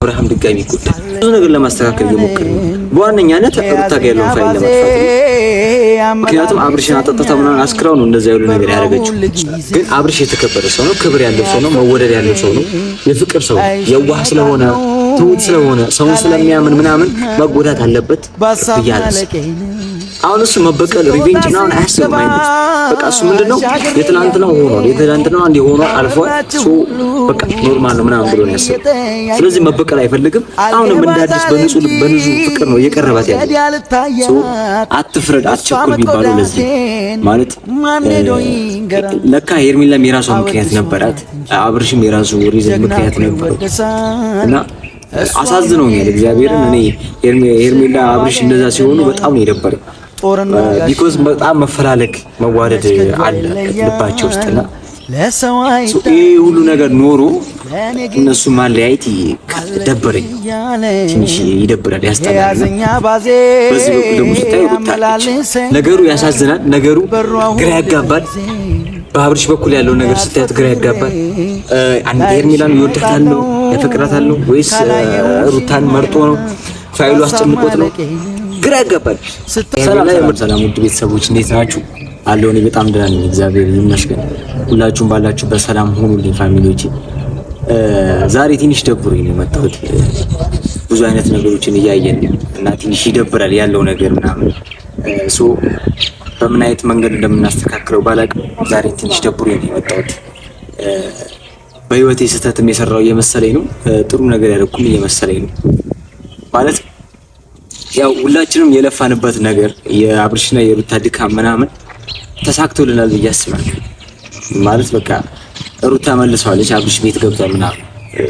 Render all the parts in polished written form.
አብርሃም ድጋሚ ይጎዳል። ብዙ ነገር ለማስተካከል እየሞከረ ነው። በዋነኛነት ሩታ ጋር ያለውን ፋይል ለማጥፋት ነው። ምክንያቱም አብርሽን አጠጥታ ምናምን አስክራው ነው እንደዛ ያሉ ነገር ያደረገችው። ግን አብርሽ የተከበረ ሰው ነው፣ ክብር ያለው ሰው ነው፣ መወደድ ያለው ሰው ነው፣ የፍቅር ሰው ነው። የዋህ ስለሆነ ትሁት ስለሆነ ሰውን ስለሚያምን ምናምን መጎዳት አለበት ብያለሁ። አሁን እሱ መበቀል ሪቬንጅ ምናምን አያስብም አይደል? በቃ እሱ ምንድነው የትላንትናው ሆኗል፣ የትላንትናው አንዴ ሆኗል አልፏል። ሶ በቃ ኖርማል ነው ምናምን ብሎ ነው ያሰበው። ስለዚህ መበቀል አይፈልግም። አሁንም እንደ አዲስ በንጹህ ፍቅር ነው እየቀረባት ያለው። ሶ አትፍረድ አትቸኩል ቢባለው ለዚህ ማለት ለካ ሄርሜላም የራሷ ምክንያት ነበራት፣ አብርሽም የራሱ ሪዝን ምክንያት ነበረው እና አሳዝነውኛል። እግዚአብሔርን እኔ ሄርሜላ አብርሽ እንደዛ ሲሆኑ በጣም ነው የደበረኝ። ቢኮዝ በጣም መፈላለግ መዋደድ አለ ልባቸው ውስጥና ይሄ ሁሉ ነገር ኖሮ እነሱ ማለያየት ደበረኝ። ትንሽ ይደብራል፣ ያስጠላል። በዚህ በኩል ደግሞ ስታይ ሩታለች። ነገሩ ያሳዝናል፣ ነገሩ ግራ ያጋባል። በአብርሽ በኩል ያለው ነገር ስታያት ግራ ያጋባል። አንድ ሄርሜላን ይወዳታል ያፈቅራታል ወይስ ሩታን መርጦ ነው? ፋይሉ አስጨንቆት ነው? ግራ ያጋባል። ሰላም ውድ ቤተሰቦች እንዴት ናችሁ? አለው እኔ በጣም ደህና ነኝ፣ እግዚአብሔር ይመስገን። ሁላችሁም ባላችሁበት ሰላም ሁኑልኝ ፋሚሊዎቼ። ዛሬ ትንሽ ደብሮኝ ነው የመጣሁት። ብዙ አይነት ነገሮችን እያየን እና ትንሽ ይደብራል ያለው ነገር ምናምን ሶ በምን አይነት መንገድ እንደምናስተካክለው ባላቅም ዛሬ ትንሽ ደብሮኝ ነው የመጣሁት። በህይወቴ ስህተትም የሰራው እየመሰለኝ ነው፣ ጥሩ ነገር ያደረኩም እየመሰለኝ ነው። ማለት ያው ሁላችንም የለፋንበት ነገር የአብርሽና የሩታ ድካም ምናምን ተሳክቶልናል ብዬ አስባለሁ። ማለት በቃ ሩታ መልሰዋለች፣ አብርሽ ቤት ገብቷል ምናምን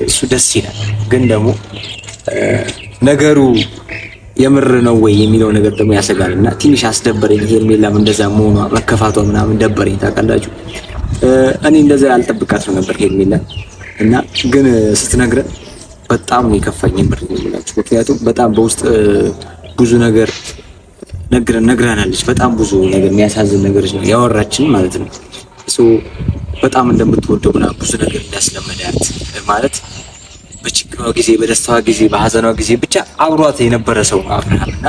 እሱ ደስ ይላል። ግን ደግሞ ነገሩ የምር ነው ወይ የሚለው ነገር ደግሞ ያሰጋልና ትንሽ አስደበረኝ። ሄርሜላም እንደዛ መሆኗ መከፋቷ ምናምን ደበረኝ። ታውቃላችሁ እኔ እንደዛ ያልጠብቃት ነበር ሄርሜላ እና ግን ስትነግረን በጣም ነው የከፋኝ ምር ነው። ምክንያቱም በጣም በውስጥ ብዙ ነገር ነግራናለች። በጣም ብዙ ነገር የሚያሳዝን ነገር ነው ያወራችን ማለት ነው። ሶ በጣም እንደምትወደው ምናምን ብዙ ነገር እንዳስለመዳት ማለት በችግሯ ጊዜ፣ በደስታዋ ጊዜ፣ በሐዘኗ ጊዜ ብቻ አብሯት የነበረ ሰው ነው አብርሃም እና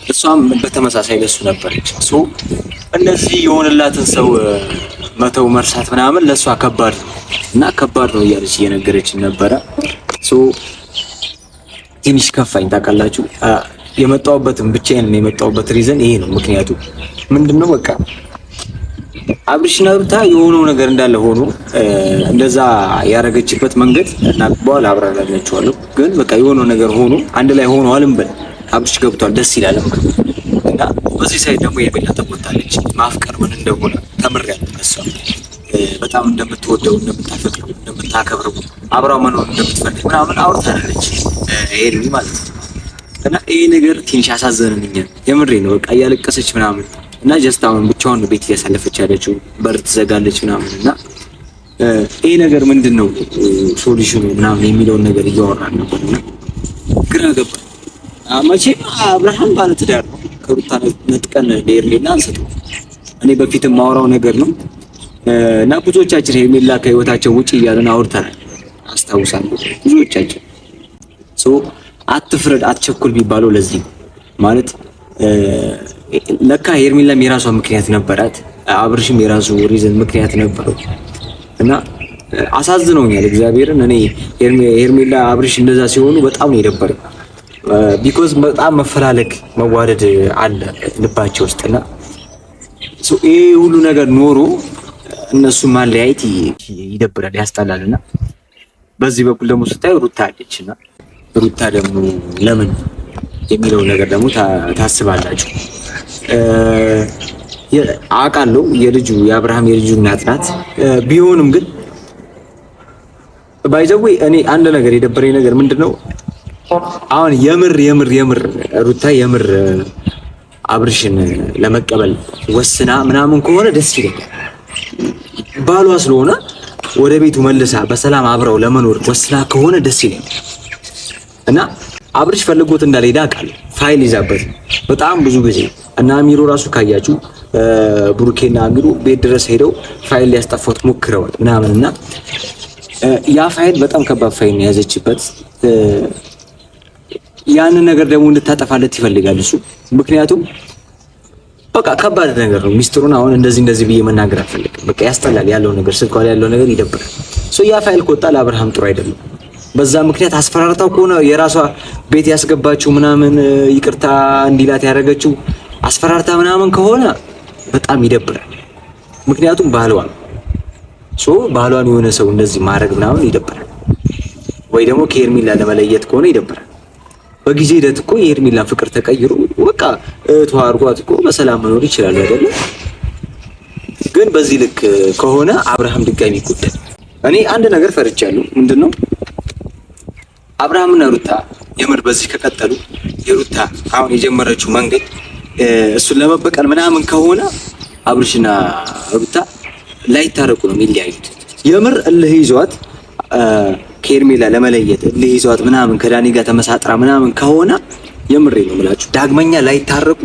እሷም በተመሳሳይ ለሱ ነበረች። ሶ እነዚህ የሆነላትን ሰው መተው መርሳት ምናምን ለሷ ከባድ ነው እና ከባድ ነው እያለች እየነገረችን ነበረ። ሶ ትንሽ ከፋኝ። ታውቃላችሁ የመጣሁበትም ብቻዬን ነው የመጣሁበት ሪዝን ይሄ ነው። ምክንያቱ ምንድነው በቃ አብርሽና ሩታ የሆነው ነገር እንዳለ ሆኖ እንደዛ ያረገችበት መንገድ እና በኋላ አብራራላችኋለሁ። ግን በቃ የሆነው ነገር ሆኖ አንድ ላይ ሆኖ አልንበል አብርሽ ገብቷል፣ ደስ ይላል እና በዚህ ሳይድ ደግሞ ሄርሜላ ተቆጣለች። ማፍቀር ምን እንደሆነ ተምሬያለሁ ከሷ። በጣም እንደምትወደው እንደምታፈቅረው እንደምታከብረው አብራው መኖር እንደምትፈልግ ምናምን አውርታለች ሄርሜ ማለት ነው። እና ይሄ ነገር ትንሽ አሳዘነኝ። የምሬ ነው በቃ እያለቀሰች ምናምን እና ጀስት አሁን ብቻዋን ቤት እያሳለፈች ያለችው በር ትዘጋለች ምናምን እና ይሄ ነገር ምንድነው ሶሉሽኑ ምናምን የሚለውን ነገር እያወራን ነበር እና ግራ ገባ። መቼም አብርሃም ባለ ትዳር ነው፣ ከሩታ ነጥቀን ሄርሜላ አንስተው እኔ በፊትም ማውራው ነገር ነው እና ብዙዎቻችን ሄርሜላ ከህይወታቸው ውጪ እያለን አውርተናል፣ አስታውሳለሁ ብዙዎቻችን። ሶ አትፍረድ አትቸኩል ቢባለው ለዚህ ማለት ለካ ሄርሜላም የራሷ ምክንያት ነበራት፣ አብርሽም የራሱ ሪዝን ምክንያት ነበረው እና አሳዝነውኛል። እግዚአብሔርን እኔ ሄርሜላ አብርሽ እንደዛ ሲሆኑ በጣም ነው የደበረኝ። ቢኮዝ በጣም መፈላለግ መዋደድ አለ ልባቸው ውስጥና ይሄ ሁሉ ነገር ኖሮ እነሱ ማለያየት ይደብራል፣ ያስጠላልና በዚህ በኩል ደግሞ ስታይ ሩታ አለችና ሩታ ደግሞ ለምን የሚለው ነገር ደግሞ ታስባላችሁ። አውቃለሁ የአብርሃም የልጁ እናት ናት። ቢሆንም ግን ባይዘው እኔ አንድ ነገር የደበረኝ ነገር ምንድነው አሁን የምር ሩታ የምር አብርሽን ለመቀበል ወስና ምናምን ከሆነ ደስ ይለኛል። ባሏ ስለሆነ ወደ ቤቱ መልሳ በሰላም አብረው ለመኖር ወስና ከሆነ ደስ ይለኛል እና አብርሽ ፈልጎት እንዳልሄደ አውቃለሁ። ፋይል ይዛበት በጣም ብዙ ጊዜ እና አሚሮ ራሱ ካያችሁ ብሩኬና አሚሮ ቤት ድረስ ሄደው ፋይል ሊያስጠፋት ሞክረዋል ምናምንና ያ ፋይል በጣም ከባድ ፋይል ነው ያዘችበት። ያንን ነገር ደግሞ እንድታጠፋለት ይፈልጋል እሱ። ምክንያቱም በቃ ከባድ ነገር ነው ሚስጥሩን አሁን እንደዚህ ብዬ መናገር አልፈልግም። በቃ ያስጠላል ያለው ነገር ስልኳ ላይ ያለው ነገር ይደብራል። ያ ፋይል ከወጣ ለአብርሃም ጥሩ አይደለም። በዛ ምክንያት አስፈራርታው ከሆነ የራሷ ቤት ያስገባችው ምናምን ይቅርታ እንዲላት ያደረገችው አስፈራርታ ምናምን ከሆነ በጣም ይደብራል። ምክንያቱም ባህሏን የሆነ ሰው እንደዚህ ማድረግ ምናምን ይደብራል። ወይ ደግሞ ከኤርሚላ ለመለየት ከሆነ ይደብራል። በጊዜ ሂደት እኮ የኤርሚላን ፍቅር ተቀይሮ በቃ ተዋርጓት እኮ በሰላም መኖር ይችላል አይደለ? ግን በዚህ ልክ ከሆነ አብርሃም ድጋሚ ይጎዳል። እኔ አንድ ነገር ፈርቻለሁ። ምንድነው አብርሃምና ሩታ የምር በዚህ ከቀጠሉ የሩታ አሁን የጀመረችው መንገድ እሱን ለመበቀል ምናምን ከሆነ አብርሽና ሩታ ላይታረቁ ነው የሚለያዩት። የምር እልህ ይዟት ከኤርሚላ ለመለየት እልህ ይዟት ምናምን ከዳኒ ጋር ተመሳጥራ ምናምን ከሆነ የምሬ ነው የምላችሁ ዳግመኛ ላይታረቁ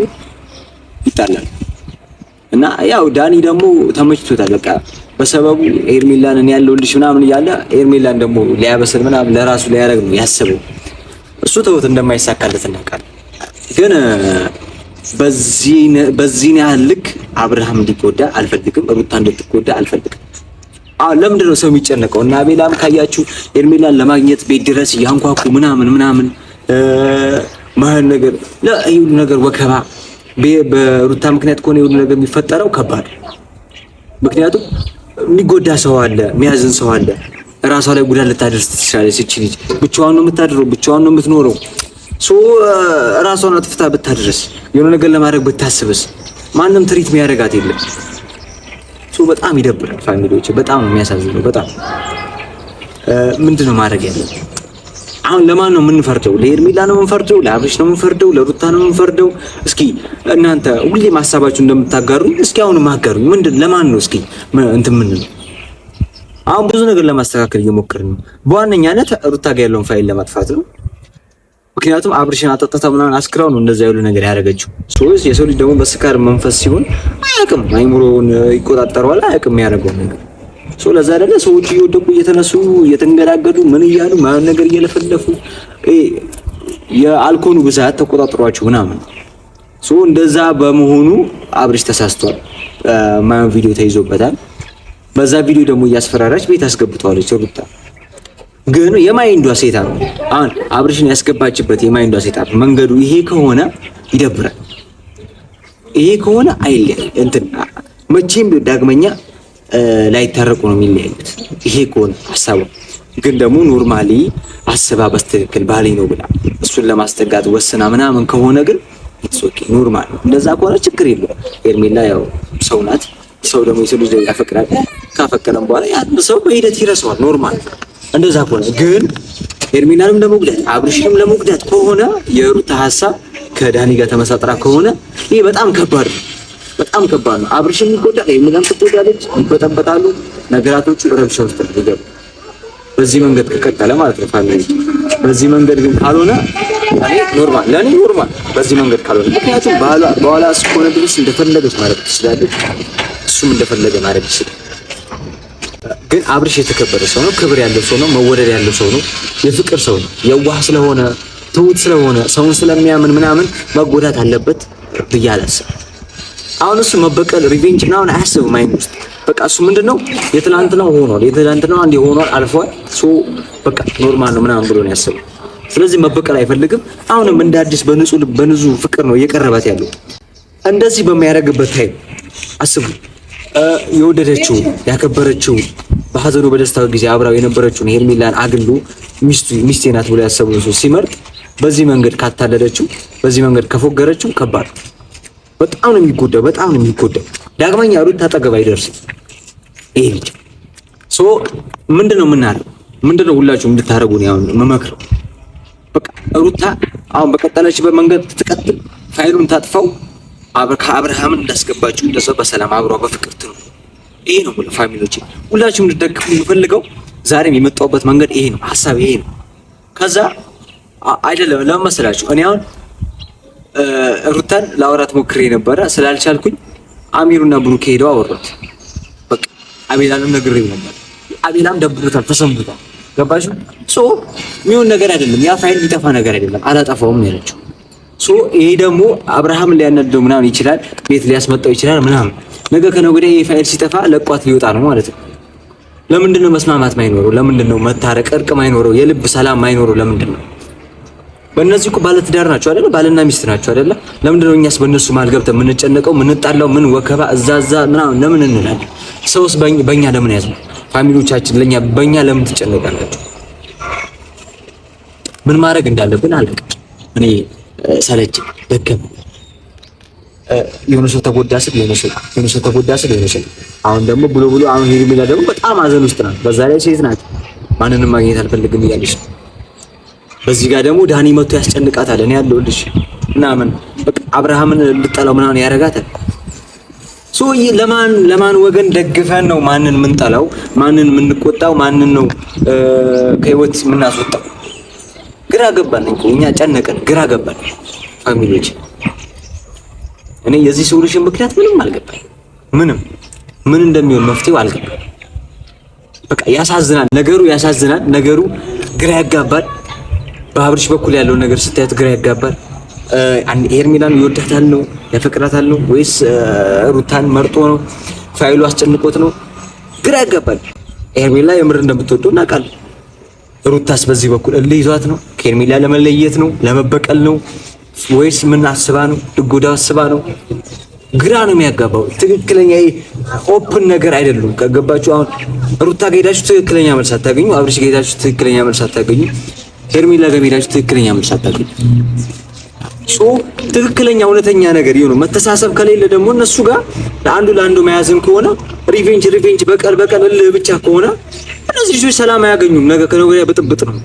ይጣላሉ። እና ያው ዳኒ ደግሞ ተመችቶታል። በቃ በሰበቡ ኤርሚላን እኔ ያለሁልሽ ምናምን እያለ ኤርሚላን ደግሞ ሊያበስል ምናምን ለራሱ ሊያደርግ ነው ያሰበው። እሱ ተውት እንደማይሳካለት እናውቃለን። ግን በዚህ ያህል ልክ አብርሃም እንዲጎዳ አልፈልግም፣ ሩታ እንድትጎዳ አልፈልግም። ለምንድን ነው ሰው የሚጨነቀው? እና አቤላም ካያችሁ ኤርሚላን ለማግኘት ቤት ድረስ ያንኳኩ ምናምን ማህል ነገር ለሁሉ ነገር ወከባ በሩታ ምክንያት ከሆነ የሁሉ ነገር የሚፈጠረው ከባድ። ምክንያቱም የሚጎዳ ሰው አለ፣ የሚያዝን ሰው አለ። ራሷ ላይ ጉዳት ልታደርስ ትችላለች። እቺ ልጅ ብቻዋን ነው የምታድረው፣ ብቻዋን ነው የምትኖረው። ራሷን አጥፍታ ብታድርስ የሆነ ነገር ለማድረግ ብታስብስ ማንም ትሪት የሚያደርጋት የለም። በጣም ይደብራል። ፋሚሊዎች በጣም ነው የሚያሳዝነው። በጣም ምንድነው ማድረግ ያለው? አሁን ለማን ነው የምንፈርደው? ለኤርሚላ ነው የምንፈርደው? ለአብርሽ ነው የምንፈርደው? ለሩታ ነው የምንፈርደው? እስኪ እናንተ ሁሌ ማሳባችሁ እንደምታጋሩ እስኪ አሁን ማጋሩ ምንድን ለማን ነው? እስኪ እንትን ምን ነው አሁን ብዙ ነገር ለማስተካከል እየሞከርን ነው። በዋነኛነት ሩታ ጋር ያለውን ፋይል ለማጥፋት ነው። ምክንያቱም አብርሽን አጠጥታ ምናምን አስክራው ነው እንደዛ ያሉ ነገር ያደረገችው። የሰው ልጅ ደግሞ በስካር መንፈስ ሲሆን አያውቅም፣ አይምሮውን ይቆጣጠረዋል፣ አያውቅም ያደረገው ነገር። ለዛ አይደለ ሰዎች እየወደቁ እየተነሱ እየተንገዳገዱ ምን እያሉ ማን ነገር እየለፈለፉ የአልኮኑ ብዛት ተቆጣጥሯቸው ምናምን። እንደዛ በመሆኑ አብርሽ ተሳስቷል። ማን ቪዲዮ ተይዞበታል። በዛ ቪዲዮ ደግሞ እያስፈራራች ቤት አስገብተዋለች ሩታ። ግን የማይንዷ ሴት ነው አሁን አብርሽን ያስገባችበት የማይንዷ ሴት መንገዱ ይሄ ከሆነ ይደብራል። ይሄ ከሆነ አይለይ እንትን መቼም ዳግመኛ ላይታረቁ ነው የሚለያዩት። ይሄ ከሆነ ሐሳቡ ግን ደግሞ ኖርማሊ አስባ በስትክክል ባሌ ነው ብላ እሱን ለማስጠጋት ወስና ምናምን ከሆነ ግን ኢትስ ኦኬ ኖርማል። እንደዛ ከሆነ ችግር የለውም። ኤርሚላ ያው ሰው ናት። ሰው ደግሞ የሰው ልጅ ያፈቅራል። ካፈቀረም በኋላ ያን ሰው በሂደት ይረሳዋል። ኖርማል። እንደዛ ከሆነ ግን ኤርሚላንም ለመጉዳት አብርሽንም ለመጉዳት ከሆነ የሩታ ሐሳብ ከዳኒ ጋር ተመሳጥራ ከሆነ ይሄ በጣም ከባድ ነው። በጣም ከባድ ነው። አብርሽም ይጎዳል፣ ኤርሚላም ትጎዳለች፣ ይበጠበጣሉ፣ ነገራቶቹ ረብሻ ውስጥ ይገባሉ። በዚህ መንገድ ከቀጠለ ማለት ነው ፋሚሊ። በዚህ መንገድ ግን ካልሆነ ለኔ ኖርማል በዚህ መንገድ ካልሆነ ምክንያቱም በኋላ እስከሆነ ድረስ እንደፈለገች ማድረግ ትችላለች፣ እሱም እንደፈለገ ማድረግ ይችላል። ግን አብርሽ የተከበረ ሰው ነው፣ ክብር ያለው ሰው ነው፣ መወደድ ያለው ሰው ነው፣ የፍቅር ሰው ነው። የዋህ ስለሆነ ትሁት ስለሆነ ሰውን ስለሚያምን ምናምን መጎዳት አለበት ብዬ አላስብም። አሁን እሱ መበቀል ሪቬንጅ ምናምን አያስብም አይን ውስጥ በቃ እሱ ምንድነው የትላንትናው ሆኗል፣ የትላንትናው አንዴ ሆኗል አልፏል። በቃ ኖርማል ነው ምናምን ብሎ ነው ያሰበው። ስለዚህ መበቀል አይፈልግም። አሁንም እንደ አዲስ በንጹህ ፍቅር ነው እየቀረባት ያለው። እንደዚህ በሚያደርግበት ታይም አስቡ የወደደችው ያከበረችው በሐዘኑ በደስታው ጊዜ አብራው የነበረችውን ሄርሜላን አግሉ ሚስቴ ናት ብሎ ያሰበው ሰው ሲመርጥ በዚህ መንገድ ካታለለችው፣ በዚህ መንገድ ከፎገረችው ከባድ በጣም ነው የሚጎዳው። በጣም ነው የሚጎዳው። ዳግመኛ ሩታ አጠገብ አይደርስም ይሄ ልጅ። ምንድነው የምናደርገው? ምንድነው ሁላችሁም እንድታረጉ ነው ያው መመክረው። በቃ ሩታ አሁን በቀጠለችበት መንገድ ትቀጥል፣ ፋይሉን ታጥፋው፣ ከአብርሃምን እንዳስገባችሁ እንደሰው በሰላም አብረው በፍቅር ትኑ። ይሄ ነው ፋሚሊዎቼ፣ ሁላችሁም እንድትደግፉ የምፈልገው ዛሬም የመጣሁበት መንገድ ይሄ ነው፣ ሐሳብ ይሄ ነው። ከዛ አይደለም ለምን መሰላችሁ እኔ አሁን ሩታን ላወራት ሞክሬ ነበረ ስላልቻልኩኝ አሚሩና ብሩክ ሄደው አወራት። በቃ አቤላንም ነግሬው ነበር። አቤላም ደብሮታል፣ ተሰምቶታል። ገባሽ? ሶ የሚሆን ነገር አይደለም፣ ያ ፋይል የሚጠፋ ነገር አይደለም። አላጠፋውም ነው ያለችው። ሶ ይሄ ደግሞ አብርሃምን ሊያናደው ምናምን ይችላል፣ ቤት ሊያስመጣው ይችላል ምናምን። ነገ ከነገ ወዲያ ይሄ ፋይል ሲጠፋ ለቋት ሊወጣ ነው ማለት ነው። ለምንድን ነው መስማማት ማይኖረው? ለምንድን ነው መታረቅ እርቅ ማይኖረው? የልብ ሰላም ማይኖረው ለምንድን ነው? በእነዚህ እኮ ባለትዳር ናቸው አይደለ? ባልና ሚስት ናቸው አይደለ? ለምንድን ነው እኛስ በእነሱ መሀል ገብተን የምንጨነቀው? የምንጣላው? ምን ወከባ እዛዛ ምናምን ለምን እንላለን? ሰውስ በእኛ ለምን ያዝነው? ፋሚሊዎቻችን በእኛ ለምን ትጨነቃላችሁ? ምን ማድረግ እንዳለብን አላውቅም። እኔ ሰለቸኝ፣ ደከመኝ። የሆነ ሰው ተጎዳ ስል የሆነ ሰው ተጎዳ ስል የሆነ ሰው አሁን ደግሞ ብሎ አሁን ሄርሜላ ደግሞ በጣም ሀዘን ውስጥ ናት። በዛ ላይ ሴት ናት፣ ማንንም ማግኘት አልፈልግም እያለች ነው። በዚህ ጋር ደግሞ ዳኒ መጥቶ ያስጨንቃታል። እኔ ያለሁልሽ ምናምን በቃ አብርሃምን ልጠላው ምናምን ያደርጋታል። ሶ ለማን ወገን ደግፈን ነው ማንን ምንጠላው? ማንን ምንቆጣው? ማንን ነው ከህይወት ምናስወጣው? ግራ ገባን እኮ እኛ ጨነቀን፣ ግራ ገባን ፋሚሊዎች። እኔ የዚህ ሶሉሽን ምክንያት ምንም አልገባኝ። ምን እንደሚሆን መፍትሄው አልገባኝ። በቃ ያሳዝናል፣ ነገሩ ግራ ያጋባል። በአብርሽ በኩል ያለው ነገር ስታያት ግራ ያጋባል። ሄርሜላን ይወዳታል ነው ያፈቅራታል ነው ወይስ ሩታን መርጦ ነው? ፋይሉ አስጨንቆት ነው? ግራ ያጋባል። ሄርሜላ የምር እንደምትወደው እናውቃለን። ሩታስ በዚህ በኩል እልህ ይዟት ነው? ከሄርሜላ ለመለየት ነው? ለመበቀል ነው? ወይስ ምን አስባ ነው? ልጎዳ አስባ ነው? ግራ ነው የሚያጋባው። ትክክለኛ ኦፕን ነገር አይደሉም። ከገባችሁ አሁን ሩታ ጋር ሄዳችሁ ትክክለኛ መልስ አታገኙ። አብርሽ ጋር ሄዳችሁ ትክክለኛ መልስ አታገኙ። ሄርሜላ ጋር ሄዳችሁ ትክክለኛ መልስ አታገኙ። ሶ ትክክለኛ እውነተኛ ነገር ይሁን። መተሳሰብ ከሌለ ደግሞ እነሱ ጋር ለአንዱ መያዝም ከሆነ ሪቬንጅ በቀል እልህ ብቻ ከሆነ እነዚህ ልጆች ሰላም አያገኙም። ነገ ከነገ ወዲያ ብጥብጥ ነው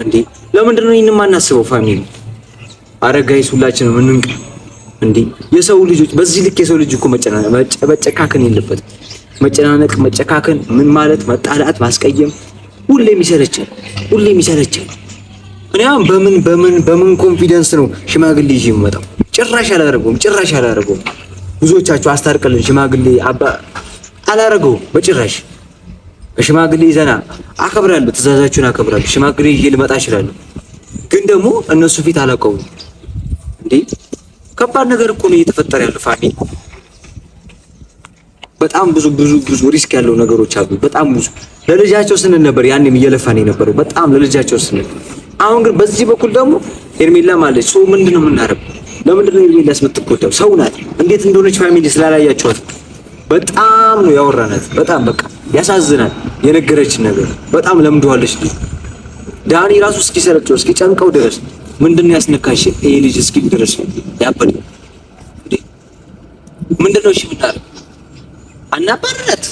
እንዴ። ለምንድን ነው ይሄንን ማናስበው? ፋሚሊ አረጋይስ ሁላችንም እንንቅ እንዴ። የሰው ልጆች በዚህ ልክ የሰው ልጅ እኮ መጨካከን የለበትም። መጨካከን ምን ማለት መጣላት፣ ማስቀየም ሁሌም ይሰለቻል። እኔ አሁን በምን ኮንፊደንስ ነው ሽማግሌ ይዤ የምመጣው? ጭራሽ አላረገውም። ብዙዎቻችሁ አስታርቀልን ሽማግሌ አላረገውም በጭራሽ። ሽማግሌ ይዘና አከብራለሁ፣ ትእዛዛችሁን አከብራለሁ። ሽማግሌ ይዤ ልመጣ እችላለሁ፣ ግን ደግሞ እነሱ ፊት አላውቀውም እንዴ። ከባድ ነገር እኮ ነው እየተፈጠረ ያለው ፋሚሊ። በጣም ብዙ ሪስክ ያለው ነገሮች አሉ። በጣም ብዙ ለልጃቸው ስንል ነበር ያኔም እየለፋን የነበረው በጣም ለልጃቸው ስንል። አሁን ግን በዚህ በኩል ደግሞ ሄርሜላ ማለች ሰው ምንድነው የምናረገው? ለምንድነው ሄርሜላስ የምትጎዳው? ሰው ናት። እንዴት እንደሆነች ፋሚሊ ስላላያቸዋት በጣም ነው ያወራናት። በጣም በቃ ያሳዝናል። የነገረችን ነገር በጣም ለምደዋለች። ዳኒ ራሱ እስኪሰለቸው እስኪጨንቀው ድረስ ምንድነው ያስነካሽ ይሄ ልጅ እስኪ ድረስ ያበደ እንዴ ምንድነው? እሺ ምታረግ አናባረት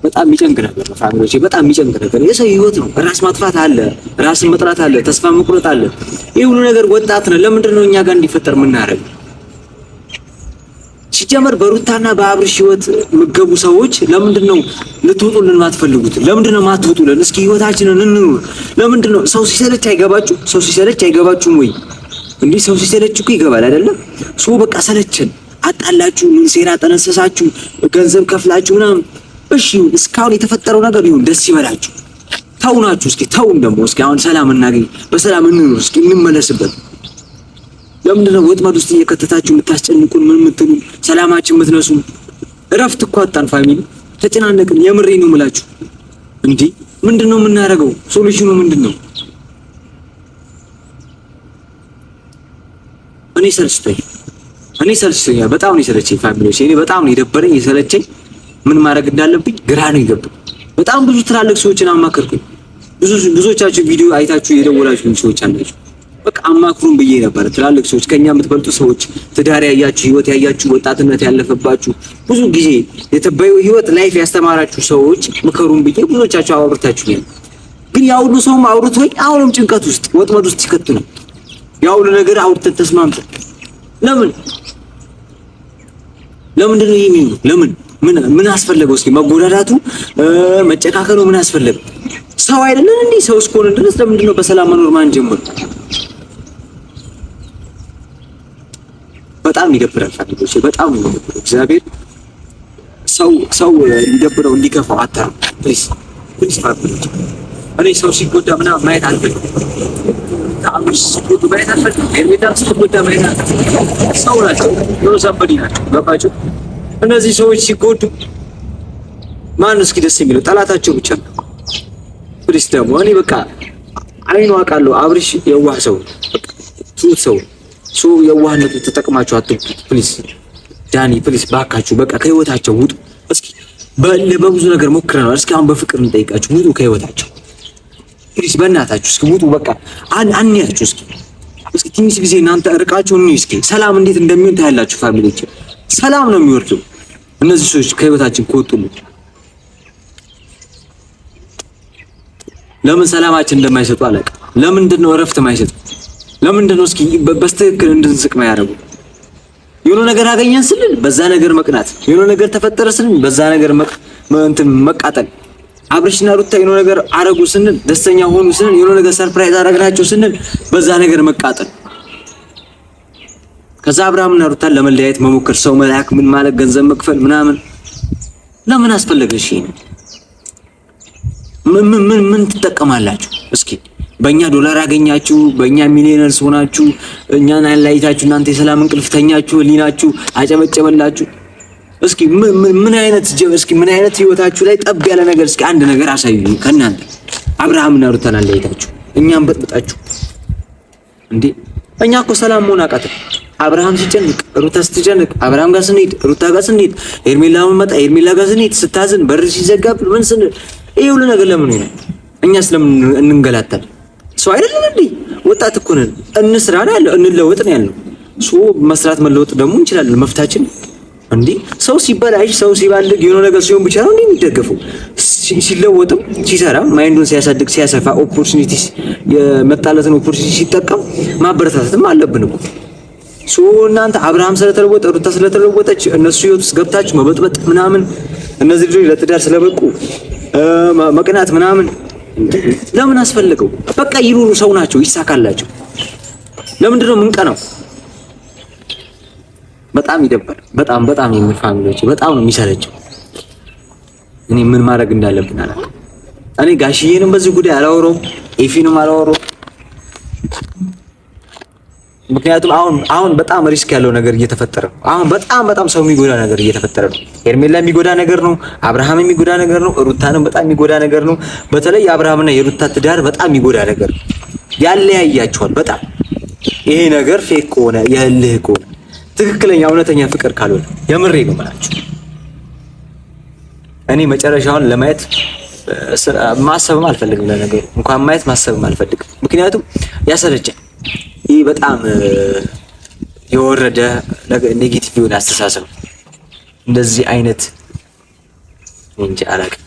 በጣም የሚጨንቅ ነገር ነው ፋሚሊዎች፣ በጣም የሚጨንቅ ነገር። የሰው ህይወት ነው። ራስ ማጥፋት አለ፣ ራስን መጥራት አለ፣ ተስፋ መቁረጥ አለ። ይሄ ሁሉ ነገር ወጣት ነው። ለምንድነው እኛ ጋር እንዲፈጠር የምናረግ? ሲጀመር በሩታና በአብርሽ ህይወት የምትገቡ ሰዎች ለምንድነው ልትወጡልን ማትፈልጉት? ለምንድነው ማትወጡልን? እስኪ ህይወታችንን እንኑር። ለምንድነው ሰው ሲሰለች አይገባችሁ? ሰው ሲሰለች አይገባችሁም ወይ? እንዲህ ሰው ሲሰለች እኮ ይገባል አይደለም? ሰው በቃ ሰለችን፣ አጣላችሁ፣ ምን ሴራ ጠነሰሳችሁ፣ ገንዘብ ከፍላችሁ ምናምን። እሺ እስካሁን የተፈጠረው ነገር ይሁን፣ ደስ ይበላችሁ። ተውናችሁ እስኪ ተውን። ደግሞ እስኪ አሁን ሰላም እናገኝ፣ በሰላም እንኑር፣ እስኪ እንመለስበት። ለምንድነው ወጥመድ ውስጥ እየከተታችሁ የምታስጨንቁን? ምን የምትሉ ሰላማችን የምትነሱ? እረፍት እኮ አጣን ፋሚሊ፣ ተጨናነቅን። የምሬ ነው የምላችሁ። እንዴ ምንድነው የምናደርገው? ሶሉሽኑ ምንድነው? እኔ ሰልችቶኛል። በጣም ነው የሰለቸኝ ፋሚሊዎች። እኔ በጣም ነው የደበረኝ የሰለቸኝ። ምን ማድረግ እንዳለብኝ ግራ ነው የገባኝ። በጣም ብዙ ትላልቅ ሰዎችን አማከርኩኝ። ብዙዎቻችሁ ቪዲዮ አይታችሁ የደወላችሁ ሰዎች አላችሁ። በቃ አማክሩን ብዬ ነበር። ትላልቅ ሰዎች፣ ከኛ የምትበልጡ ሰዎች፣ ትዳር ያያችሁ፣ ህይወት ያያችሁ፣ ወጣትነት ያለፈባችሁ፣ ብዙ ጊዜ የተባዩ ህይወት ላይፍ ያስተማራችሁ ሰዎች ምከሩን ብዬ ብዙዎቻችሁ አወርታችሁኛል። ግን ያ ሁሉ ሰውም አውርቶኝ አሁንም ጭንቀት ውስጥ ወጥመድ ውስጥ ሲከቱ ነው። ያ ሁሉ ነገር አውርተን ተስማምተን ለምንድን ነው የሚሆነው? ምን አስፈለገው? እስኪ መጎዳዳቱ መጨካከሉ ምን አስፈለገው? ሰው አይደለን እንዴ? ሰው እስከሆነ ድረስ ለምንድን ነው በሰላም መኖር ማን ጀመረ? በጣም ይደብራል ፋሚሊዎች፣ በጣም ነው እግዚአብሔር ሰው እንዲደብረው እንዲከፋው አታሩ ፕሊዝ ፕሊዝ ፋሚሊ። እኔ ሰው ሲጎዳ ምናምን ማየት አልፈልግም። ታምሽ ሲጎዳ ማየት አልፈልግም። ኤርሜዳ ሲጎዳ ማየት አልፈልግም። ሰው ናቸው ነው ዘንበዲ ናቸው። ገባችሁ? እነዚህ ሰዎች ሲጎዱ ማን እስኪ ደስ የሚለው ጠላታቸው ብቻ ነው። ፕሊዝ ደግሞ እኔ በቃ አይኑ አውቃለሁ አብርሽ የዋህ ሰው በቃ ትሁት ሰው የዋህነቱ ተጠቅማችሁ አትውጡ ፕሊዝ። ዳኒ ፕሊዝ ባካችሁ በቃ ከህይወታቸው ውጡ። እስኪ በብዙ ነገር ሞክረናል። እስኪ አሁን በፍቅር እንጠይቃችሁ ውጡ ከህይወታቸው ፕሊዝ፣ በእናታችሁ እስኪ ውጡ። በቃ አንያችሁ እስኪ ትንሽ ጊዜ እናንተ እርቃችሁ ነው። እስኪ ሰላም እንዴት እንደሚሆን ታያላችሁ። ፋሚሊዎች ሰላም ነው የሚወርደው እነዚህ ሰዎች ከህይወታችን ከወጡልን። ለምን ሰላማችን እንደማይሰጡ አለቃ። ለምንድን ነው እረፍት የማይሰጡ? ለምንድን ነው እስኪ በስተክክል እንድንስቅ ማያረጉ? የሆነ ነገር አገኘን ስንል በዛ ነገር መቅናት፣ የሆነ ነገር ተፈጠረ ስንል በዛ ነገር መቃጠል። አብርሽና ሩታ የሆነ ነገር አረጉ ስንል ደስተኛ ሆኑ ስንል የሆነ ነገር ሰርፕራይዝ አረግናቸው ስንል በዛ ነገር መቃጠል። ከዛ አብርሃምና ሩታን ለመለያየት መሞከር፣ ሰው መላክ ምን ማለት ገንዘብ መክፈል ምናምን ለምን አስፈለገሽ? ምን ትጠቀማላችሁ? እስኪ በእኛ ዶላር አገኛችሁ፣ በእኛ ሚሊዮነርስ ሆናችሁ፣ እኛን አላይታችሁ እናንተ የሰላም እንቅልፍ ተኛችሁ፣ ህሊናችሁ አጨበጨበላችሁ። እስኪ ምን አይነት ህይወታችሁ ላይ ጠብ ያለ ነገር እስኪ አንድ ነገር አሳዩኝ ከእናንተ። አብርሃምና ሩታን አላይታችሁ እኛን በጥብጣችሁ እንዴ! እኛ እኮ ሰላም መሆን አቃተን። አብርሃም ሲጨንቅ ሩታ ስትጨንቅ፣ አብርሃም ጋር ስንሄድ ሩታ ጋር ስንሄድ፣ ኤርሜላ መጣ ኤርሜላ ጋር ስንሄድ፣ ስታዝን በር ሲዘጋብን ምን ስንል ይሄ ሁሉ ነገር ለምን ነው? እኛስ ለምን እንንገላታለን? ሰው አይደለም እንዴ? ወጣት እኮ ነን። እንስራ ነው ያለው፣ እንለወጥ ነው ያለው። መስራት መለወጥ ደግሞ እንችላለን። መፍታችን እንዴ ሰው ሲበላሽ ሰው ሲባልግ የሆነ ነገር ሲሆን ብቻ ነው እንዴ የሚደገፈው? ሲለወጥም ሲሰራም ማይንዱን ሲያሳድግ ሲያሰፋ ኦፖርቹኒቲስ የመጣለትን ኦፖርቹኒቲ ሲጠቀም ማበረታታትም አለብን እኮ። እናንተ አብርሃም ስለተለወጠ ሩታ ስለተለወጠች እነሱ ህይወት ውስጥ ገብታችሁ መበጥበጥ ምናምን፣ እነዚህ ልጆች ለትዳር ስለበቁ መቅናት ምናምን ለምን አስፈልገው? በቃ ይሩሩ፣ ሰው ናቸው፣ ይሳካላቸው። ለምንድን ነው የምንቀናው? በጣም ይደብራል። በጣም የሚል ፋሚሊዎች በጣም ነው የሚሰለቸው። እኔ ምን ማድረግ እንዳለብን አላውቅም። እኔ ጋሽዬንም በዚህ ጉዳይ አላወራሁም፣ ኤፊንም አላወራሁም። ምክንያቱም አሁን በጣም ሪስክ ያለው ነገር እየተፈጠረ ነው። አሁን በጣም ሰው የሚጎዳ ነገር እየተፈጠረ ነው። ኤርሜላ የሚጎዳ ነገር ነው። አብርሃም የሚጎዳ ነገር ነው። ሩታንም በጣም የሚጎዳ ነገር ነው። በተለይ የአብርሃምና የሩታ ትዳር በጣም የሚጎዳ ነገር ነው። ያለያያቸዋል በጣም ይሄ ነገር ፌክ ከሆነ የህልህ ከሆነ ትክክለኛ እውነተኛ ፍቅር ካልሆነ የምሬ ነው ማለት እኔ መጨረሻውን ለማየት ማሰብም አልፈልግም። ለነገሩ እንኳን ማየት ማሰብም አልፈልግም። ምክንያቱም ያሰለቻል። ይህ በጣም የወረደ ኔጌቲቭ የሆነ አስተሳሰብ እንደዚህ አይነት እንጂ አላውቅም።